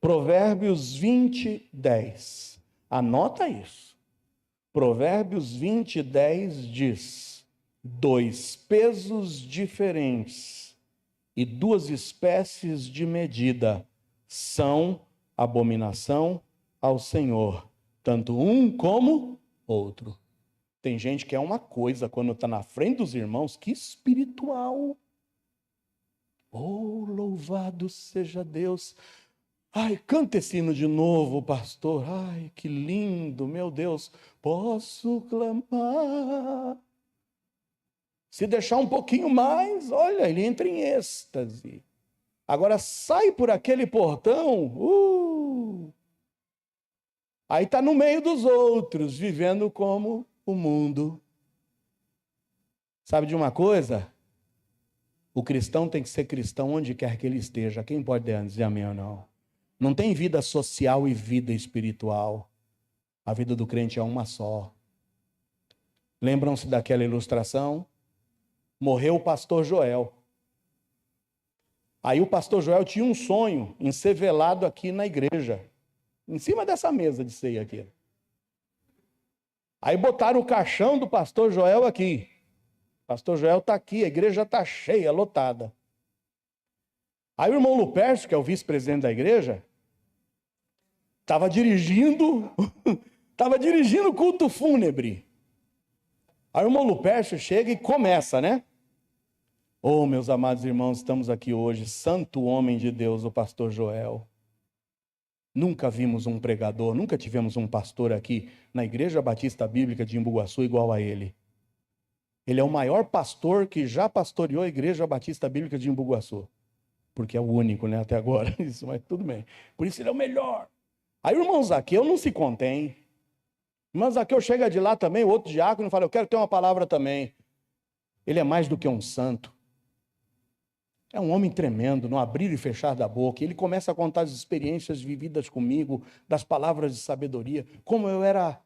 S1: Provérbios 20, 10. Anota isso. Provérbios 20, 10 diz, 2 pesos diferentes e 2 espécies de medida são abominação ao Senhor, tanto um como outro. Tem gente que é uma coisa quando está na frente dos irmãos, que espiritual. Oh, louvado seja Deus. Ai, canta esse hino de novo, pastor. Ai, que lindo, meu Deus. Posso clamar. Se deixar um pouquinho mais, olha, ele entra em êxtase. Agora sai por aquele portão, aí está no meio dos outros, vivendo como o mundo. Sabe de uma coisa? O cristão tem que ser cristão onde quer que ele esteja. Quem pode dizer amém ou não? Não tem vida social e vida espiritual. A vida do crente é uma só. Lembram-se daquela ilustração? Morreu o pastor Joel. Aí o pastor Joel tinha um sonho em ser velado aqui na igreja. em cima dessa mesa de ceia aqui. Aí botaram o caixão do pastor Joel aqui. O pastor Joel está aqui, a igreja está cheia, lotada. Aí o irmão Lupércio, que é o vice-presidente da igreja, estava dirigindo o culto fúnebre. Aí o irmão Lupércio chega e começa, né? Oh, meus amados irmãos, estamos aqui hoje, santo homem de Deus, o pastor Joel. Nunca vimos um pregador, nunca tivemos um pastor aqui na Igreja Batista Bíblica de Embu-Guaçu igual a ele. Ele é o maior pastor que já pastoreou a Igreja Batista Bíblica de Embu-Guaçu. Porque é o único, né, até agora. Isso, mas tudo bem. Por isso ele é o melhor. Aí o irmão Zaqueu não se contém. O irmão Zaqueu chega de lá também, o outro diácono, e fala, eu quero ter uma palavra também. Ele é mais do que um santo. É um homem tremendo, no abrir e fechar da boca. Ele começa a contar as experiências vividas comigo, das palavras de sabedoria, como eu era,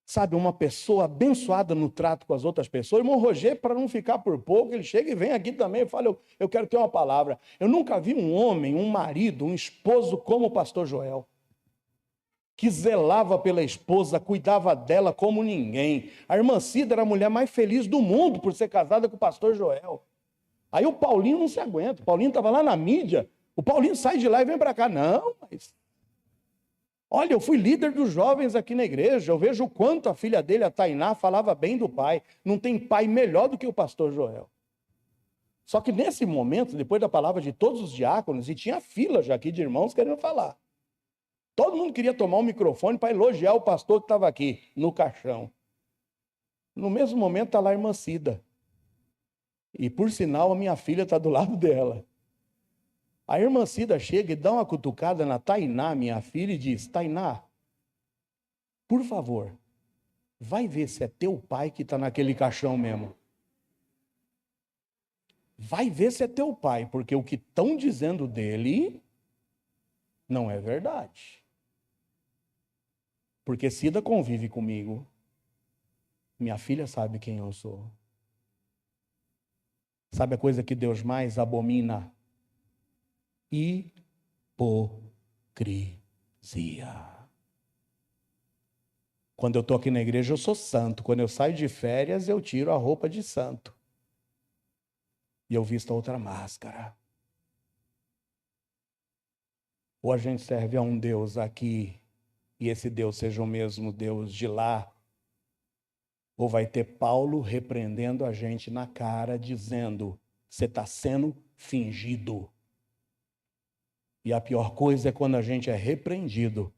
S1: sabe, uma pessoa abençoada no trato com as outras pessoas. O irmão Roger, para não ficar por pouco, ele chega e vem aqui também e fala, eu quero ter uma palavra. Eu nunca vi um homem, um marido, um esposo como o pastor Joel, que zelava pela esposa, cuidava dela como ninguém. A irmã Cida era a mulher mais feliz do mundo por ser casada com o pastor Joel. Aí o Paulinho não se aguenta. O Paulinho estava lá na mídia. O Paulinho sai de lá e vem para cá. Não, mas... Olha, eu fui líder dos jovens aqui na igreja. Eu vejo o quanto a filha dele, a Tainá, falava bem do pai. Não tem pai melhor do que o pastor Joel. Só que nesse momento, depois da palavra de todos os diáconos, e tinha fila já aqui de irmãos querendo falar. Todo mundo queria tomar um microfone para elogiar o pastor que estava aqui, no caixão. No mesmo momento está lá a irmã Cida. E, por sinal, a minha filha está do lado dela. A irmã Cida chega e dá uma cutucada na Tainá, minha filha, e diz, Tainá, por favor, vai ver se é teu pai que está naquele caixão mesmo. Vai ver se é teu pai, porque o que estão dizendo dele não é verdade. Porque Cida convive comigo. Minha filha sabe quem eu sou. Sabe a coisa que Deus mais abomina? Hipocrisia. Quando eu estou aqui na igreja, eu sou santo. Quando eu saio de férias, eu tiro a roupa de santo. E eu visto outra máscara. Ou a gente serve a um Deus aqui, e esse Deus seja o mesmo Deus de lá, ou vai ter Paulo repreendendo a gente na cara, dizendo, você está sendo fingido. E a pior coisa é quando a gente é repreendido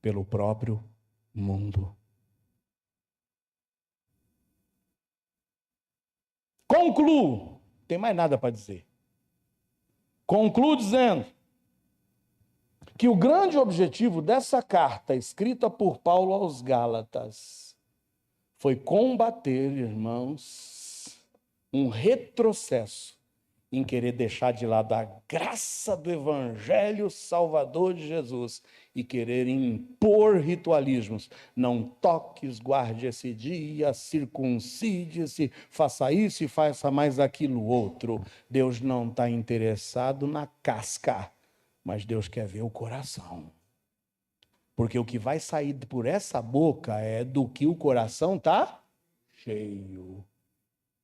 S1: pelo próprio mundo. Concluo, não tem mais nada para dizer. Concluo dizendo que o grande objetivo dessa carta escrita por Paulo aos Gálatas foi combater, irmãos, um retrocesso em querer deixar de lado a graça do Evangelho Salvador de Jesus e querer impor ritualismos. Não toques, guarde esse dia, circuncide-se, faça isso e faça mais aquilo outro. Deus não está interessado na casca, mas Deus quer ver o coração. Porque o que vai sair por essa boca é do que o coração está cheio.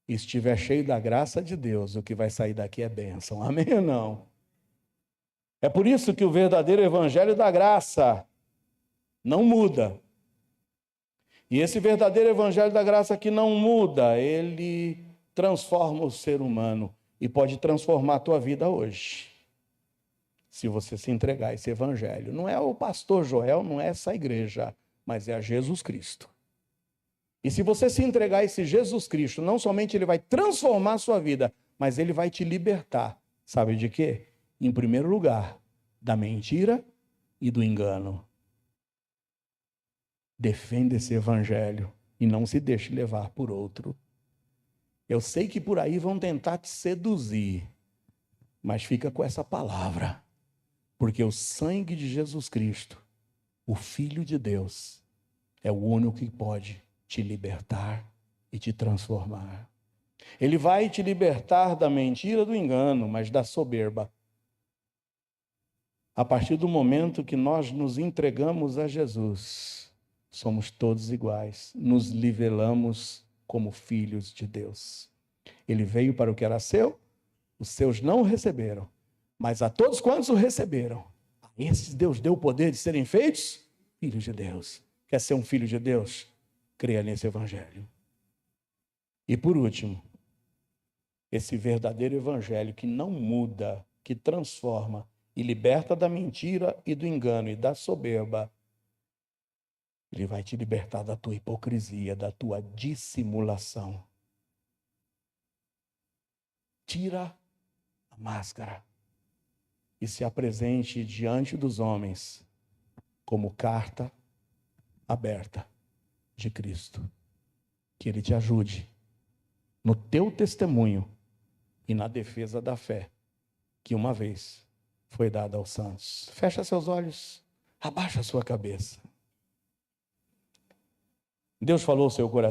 S1: E se estiver cheio da graça de Deus, o que vai sair daqui é bênção. Amém ou não? É por isso que o verdadeiro evangelho da graça não muda. E esse verdadeiro evangelho da graça que não muda, ele transforma o ser humano e pode transformar a tua vida hoje. Se você se entregar a esse evangelho. Não é o pastor Joel, não é essa igreja, mas é a Jesus Cristo. E se você se entregar a esse Jesus Cristo, não somente ele vai transformar a sua vida, mas ele vai te libertar. Sabe de quê? Em primeiro lugar, da mentira e do engano. Defenda esse evangelho e não se deixe levar por outro. Eu sei que por aí vão tentar te seduzir, mas fica com essa palavra. Porque o sangue de Jesus Cristo, o Filho de Deus, é o único que pode te libertar e te transformar. Ele vai te libertar da mentira, do engano, mas da soberba. A partir do momento que nós nos entregamos a Jesus, somos todos iguais, nos nivelamos como filhos de Deus. Ele veio para o que era seu, os seus não o receberam, mas a todos quantos o receberam, a esses Deus deu o poder de serem feitos filhos de Deus. Quer ser um filho de Deus? Creia nesse evangelho. E por último, esse verdadeiro evangelho que não muda, que transforma e liberta da mentira e do engano e da soberba, ele vai te libertar da tua hipocrisia, da tua dissimulação. Tira a máscara e se apresente diante dos homens como carta aberta de Cristo. Que Ele te ajude no teu testemunho e na defesa da fé que uma vez foi dada aos santos. Fecha seus olhos, abaixa sua cabeça. Deus falou ao seu coração.